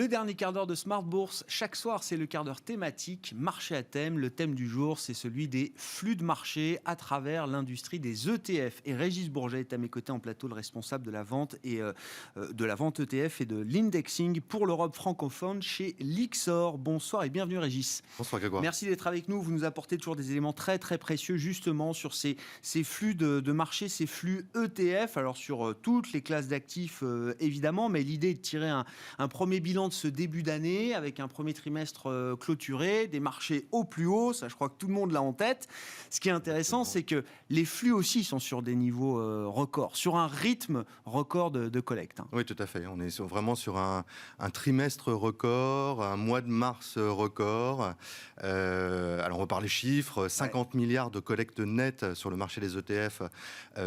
Le dernier quart d'heure de Smart Bourse, chaque soir, c'est le quart d'heure thématique, marché à thème. Le thème du jour, c'est celui des flux de marché à travers l'industrie des ETF. Et Régis Bourget est à mes côtés en plateau, le responsable de la vente ETF et de l'indexing pour l'Europe francophone chez Lyxor. Bonsoir et bienvenue Régis. Bonsoir Grégoire. Merci d'être avec nous. Vous nous apportez toujours des éléments très très précieux justement sur ces flux de marché, ces flux ETF. Alors sur toutes les classes d'actifs évidemment, mais l'idée est de tirer un premier bilan de ce début d'année avec un premier trimestre clôturé, des marchés au plus haut, ça je crois que tout le monde l'a en tête. Ce qui est intéressant, c'est que les flux aussi sont sur des niveaux records, sur un rythme record de collecte. Oui, tout à fait. On est vraiment sur un trimestre record, un mois de mars record. Alors on repart les chiffres, 50 milliards de collecte nette sur le marché des ETF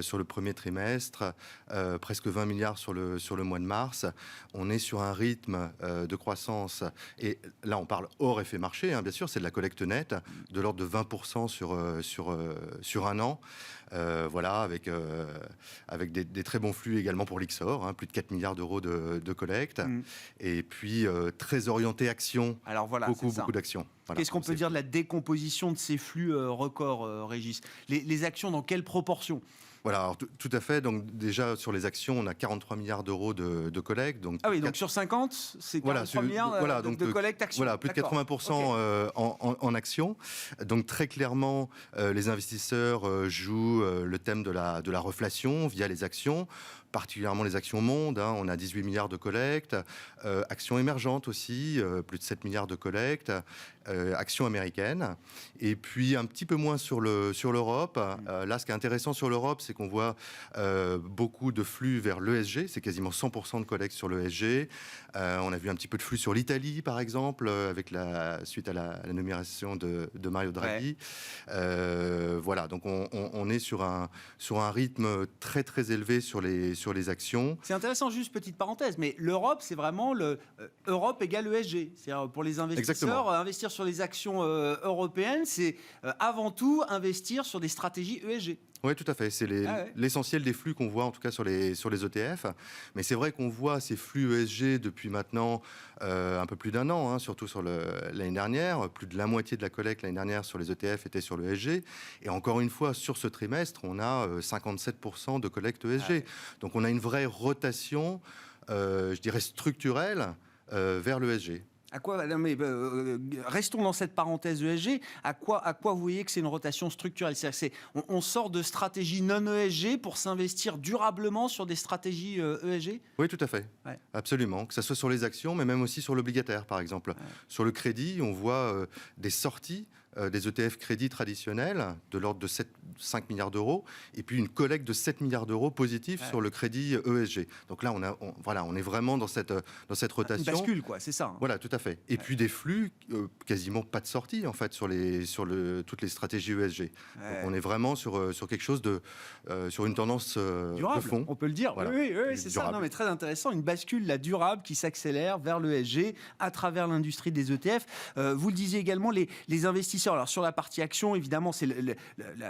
sur le premier trimestre, presque 20 milliards sur le mois de mars. On est sur un rythme de croissance, et là on parle hors effet marché, bien sûr, c'est de la collecte nette, de l'ordre de 20% sur un an. Voilà, avec des très bons flux également pour Lyxor, plus de 4 milliards d'euros de collecte, et puis très orienté action, alors voilà, beaucoup d'actions. Voilà, qu'est-ce qu'on peut dire de la décomposition de ces flux records, Régis ? Les actions dans quelle proportion ? Voilà, alors, tout à fait. Donc déjà sur les actions, on a 43 milliards d'euros de collecte. Donc donc sur 50, c'est 43 milliards de collecte actions. Voilà, plus de 80% en actions. Donc très clairement, les investisseurs jouent le thème de la reflation via les actions, particulièrement les actions monde. On a 18 milliards de collecte, actions émergentes aussi, plus de 7 milliards de collecte, actions américaines, et puis un petit peu moins sur l'Europe. Là, ce qui est intéressant sur l'Europe, c'est qu'on voit beaucoup de flux vers l'ESG, c'est quasiment 100% de collecte sur l'ESG. On a vu un petit peu de flux sur l'Italie, par exemple, suite à la nomination de Mario Draghi. Voilà, donc on est sur un rythme très très élevé sur les actions. C'est intéressant, juste petite parenthèse, mais l'Europe, c'est vraiment Europe égale ESG. C'est-à-dire pour les investisseurs, exactement. Investir sur les actions européennes, c'est avant tout investir sur des stratégies ESG. Oui, tout à fait. C'est l'essentiel des flux qu'on voit, en tout cas sur les ETF. Mais c'est vrai qu'on voit ces flux ESG depuis maintenant un peu plus d'un an, surtout sur l'année dernière. Plus de la moitié de la collecte l'année dernière sur les ETF était sur l'ESG. Et encore une fois, sur ce trimestre, on a 57% de collecte ESG. Donc on a une vraie rotation, je dirais structurelle, vers l'ESG. Restons dans cette parenthèse ESG. À quoi vous voyez que c'est une rotation structurelle ? C'est-à-dire on sort de stratégies non ESG pour s'investir durablement sur des stratégies ESG ? Oui, tout à fait. Ouais. Absolument. Que ce soit sur les actions, mais même aussi sur l'obligataire, par exemple. Ouais. Sur le crédit, on voit des sorties des ETF crédits traditionnels de l'ordre de 5 milliards d'euros, et puis une collecte de 7 milliards d'euros positifs sur le crédit ESG. Donc là, on est vraiment dans cette rotation. Une bascule, quoi, c'est ça. Voilà, tout à fait. Et puis des flux, quasiment pas de sortie, en fait, sur toutes les stratégies ESG. Donc on est vraiment sur quelque chose sur une tendance durable, de fond. On peut le dire. Voilà. Oui, c'est ça. Non, mais très intéressant. Une bascule, la durable, qui s'accélère vers l'ESG à travers l'industrie des ETF. Vous le disiez également, les investisseurs. Alors sur la partie action, évidemment, c'est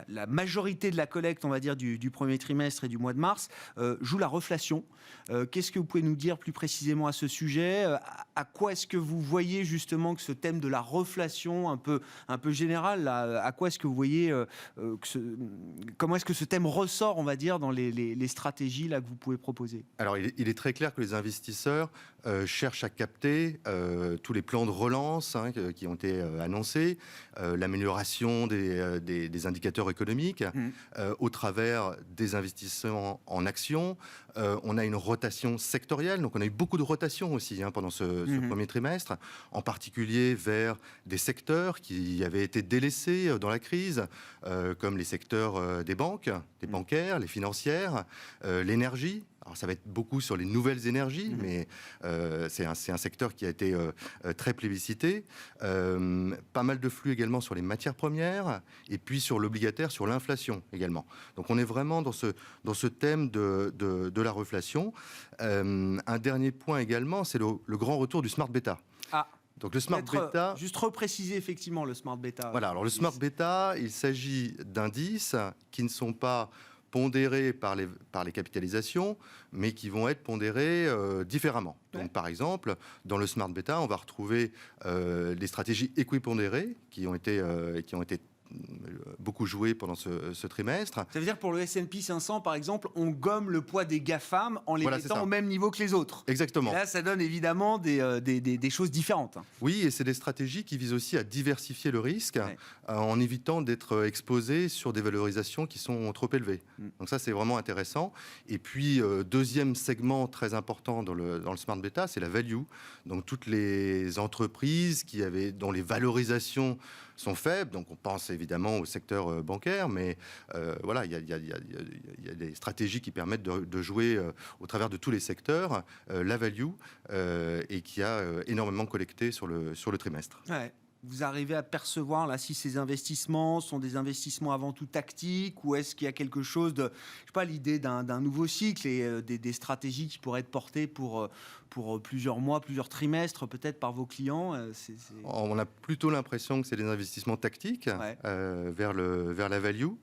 la majorité de la collecte, on va dire, du premier trimestre et du mois de mars, joue la reflation. Qu'est-ce que vous pouvez nous dire plus précisément à ce sujet ? À quoi est-ce que vous voyez justement que ce thème de la reflation un peu général, là, à quoi est-ce que vous voyez comment est-ce que ce thème ressort, on va dire, dans les stratégies là que vous pouvez proposer ? Alors il est très clair que les investisseurs cherchent à capter tous les plans de relance qui ont été annoncés, l'amélioration des indicateurs économiques au travers des investissements en actions. On a une rotation sectorielle, donc on a eu beaucoup de rotation aussi pendant ce premier trimestre, en particulier vers des secteurs qui avaient été délaissés dans la crise, comme les secteurs des banques, des bancaires, les financières, l'énergie. Alors ça va être beaucoup sur les nouvelles énergies, mais c'est un secteur qui a été très plébiscité. Pas mal de flux également sur les matières premières, et puis sur l'obligataire, sur l'inflation également. Donc on est vraiment dans ce thème de la reflation. Un dernier point également, c'est le grand retour du Smart Beta. Donc le Smart Beta... Juste repréciser effectivement le Smart Beta. Voilà, alors le Smart Beta, il s'agit d'indices qui ne sont pas pondérés par les capitalisations, mais qui vont être pondérés différemment. Donc, par exemple, dans le Smart Beta, on va retrouver des stratégies équipondérées qui ont été beaucoup joué pendant ce trimestre. Ça veut dire pour le S&P 500, par exemple, on gomme le poids des GAFAM en les mettant au même niveau que les autres. Exactement. Et là, ça donne évidemment des choses différentes. Oui, et c'est des stratégies qui visent aussi à diversifier le risque en évitant d'être exposé sur des valorisations qui sont trop élevées. Donc ça, c'est vraiment intéressant. Et puis, deuxième segment très important dans le Smart Beta, c'est la value. Donc toutes les entreprises dont les valorisations sont faibles, donc on pense évidemment au secteur bancaire, mais voilà, il y a des stratégies qui permettent de jouer au travers de tous les secteurs la value et qui a énormément collecté sur le trimestre. Ouais. Vous arrivez à percevoir là si ces investissements sont des investissements avant tout tactiques ou est-ce qu'il y a quelque chose de, je sais pas, l'idée d'un nouveau cycle et des stratégies qui pourraient être portées pour plusieurs mois, plusieurs trimestres peut-être par vos clients. On a plutôt l'impression que c'est des investissements tactiques vers la value.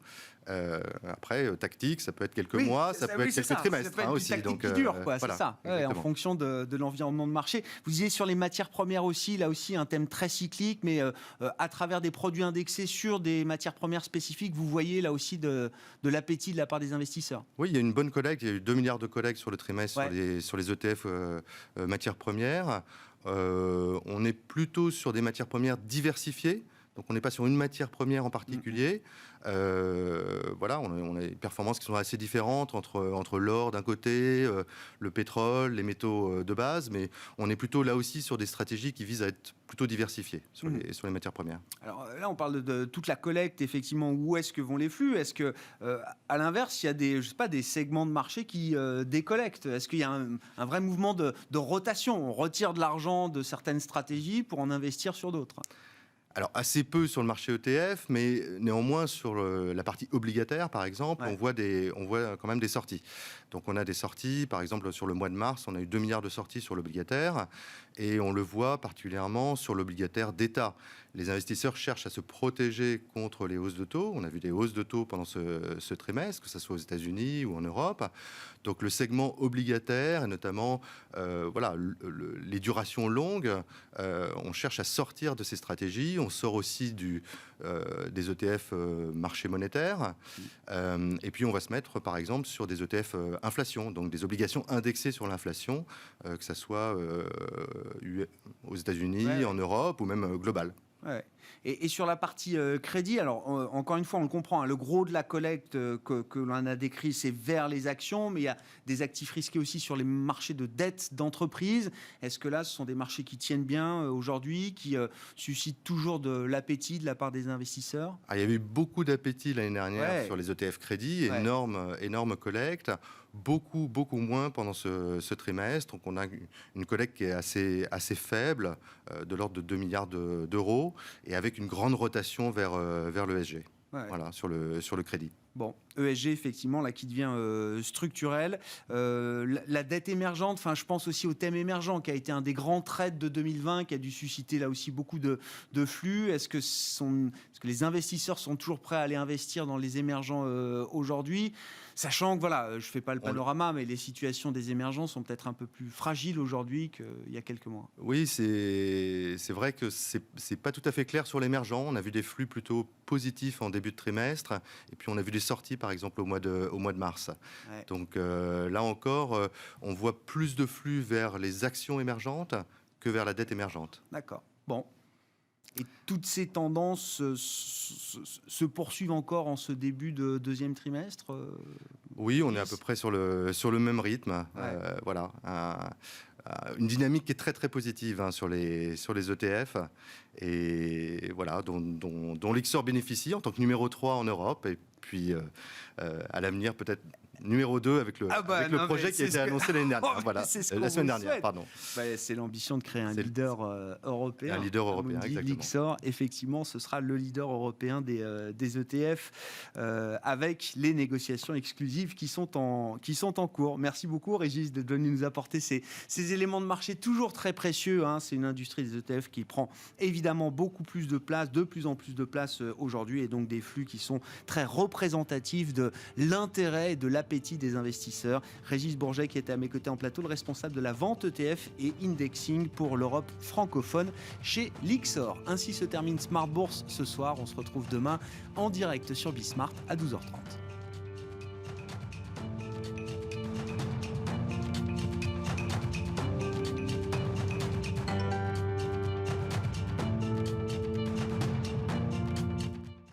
Après, tactique, ça peut être quelques mois, ça peut être quelques trimestres. Ça peut être aussi. Donc, qui dure, quoi, voilà, c'est ça, en fonction de l'environnement de marché. Vous disiez sur les matières premières aussi, là aussi, un thème très cyclique, mais à travers des produits indexés sur des matières premières spécifiques, vous voyez là aussi de l'appétit de la part des investisseurs. Oui, il y a une bonne collecte, il y a eu 2 milliards de collectes sur le trimestre sur les ETF matières premières. On est plutôt sur des matières premières diversifiées. Donc on n'est pas sur une matière première en particulier. Voilà, on a des performances qui sont assez différentes entre l'or d'un côté, le pétrole, les métaux de base, mais on est plutôt là aussi sur des stratégies qui visent à être plutôt diversifiées sur les matières premières. Alors là, on parle de toute la collecte, effectivement, où est-ce que vont les flux? Est-ce que, à l'inverse, il y a des segments de marché qui décollectent? Est-ce qu'il y a un vrai mouvement de rotation? On retire de l'argent de certaines stratégies pour en investir sur d'autres? Alors, assez peu sur le marché ETF, mais néanmoins, sur la partie obligataire, par exemple, on voit quand même des sorties. Donc, on a des sorties, par exemple, sur le mois de mars, on a eu 2 milliards de sorties sur l'obligataire, et on le voit particulièrement sur l'obligataire d'État. Les investisseurs cherchent à se protéger contre les hausses de taux. On a vu des hausses de taux pendant ce trimestre, que ce soit aux États-Unis ou en Europe. Donc, le segment obligataire, et notamment les durations longues, on cherche à sortir de ces stratégies. On sort aussi des ETF marché monétaire. Et puis, on va se mettre, par exemple, sur des ETF inflation, donc des obligations indexées sur l'inflation, que ce soit aux États-Unis, en Europe ou même global. Ouais. Et sur la partie crédit, alors encore une fois, on le comprend, hein, le gros de la collecte que l'on a décrit, c'est vers les actions, mais il y a des actifs risqués aussi sur les marchés de dette d'entreprise. Est-ce que là, ce sont des marchés qui tiennent bien aujourd'hui, qui suscitent toujours de l'appétit de la part des investisseurs? Il y avait eu beaucoup d'appétit l'année dernière sur les ETF crédits, énorme collecte. Beaucoup moins pendant ce trimestre. Donc on a une collecte qui est assez faible, de l'ordre de 2 milliards d'euros, et avec une grande rotation vers l'ESG, voilà, sur le crédit. Bon, ESG, effectivement, là, qui devient structurel. La dette émergente, enfin, je pense aussi au thème émergent, qui a été un des grands trades de 2020, qui a dû susciter là aussi beaucoup de flux. Est-ce que les investisseurs sont toujours prêts à aller investir dans les émergents aujourd'hui? Sachant que, voilà, je ne fais pas le panorama, mais les situations des émergents sont peut-être un peu plus fragiles aujourd'hui qu'il y a quelques mois. Oui, c'est vrai que c'est pas tout à fait clair sur l'émergent. On a vu des flux plutôt positifs en début de trimestre, et puis on a vu des sorties, par exemple, au mois de mars. Ouais. Donc là encore, on voit plus de flux vers les actions émergentes que vers la dette émergente. D'accord. Bon. Et toutes ces tendances se poursuivent encore en ce début de deuxième trimestre? Oui, on est à peu près sur le même rythme. Voilà. Une dynamique qui est très très positive sur les ETF, et voilà, dont l'Ixor bénéficie en tant que numéro 3 en Europe, et puis à l'avenir peut-être numéro 2 avec le non, projet qui a été annoncé l'année dernière. Oh, Voilà, c'est ce la qu'on semaine vous dernière, souhaite. pardon. C'est l'ambition de créer un leader européen. Un leader européen, exactement. Lyxor, effectivement, ce sera le leader européen des ETF avec les négociations exclusives qui sont en cours. Merci beaucoup, Régis, d'être venu nous apporter ces éléments de marché toujours très précieux. C'est une industrie des ETF qui prend évidemment beaucoup plus de place, de plus en plus de place aujourd'hui, et donc des flux qui sont très représentatifs de l'intérêt et de l'appétit des investisseurs. Régis Bourget, qui était à mes côtés en plateau, le responsable de la vente ETF et indexing pour l'Europe francophone chez Lyxor. Ainsi se termine Smart Bourse ce soir. On se retrouve demain en direct sur Bismart à 12h30.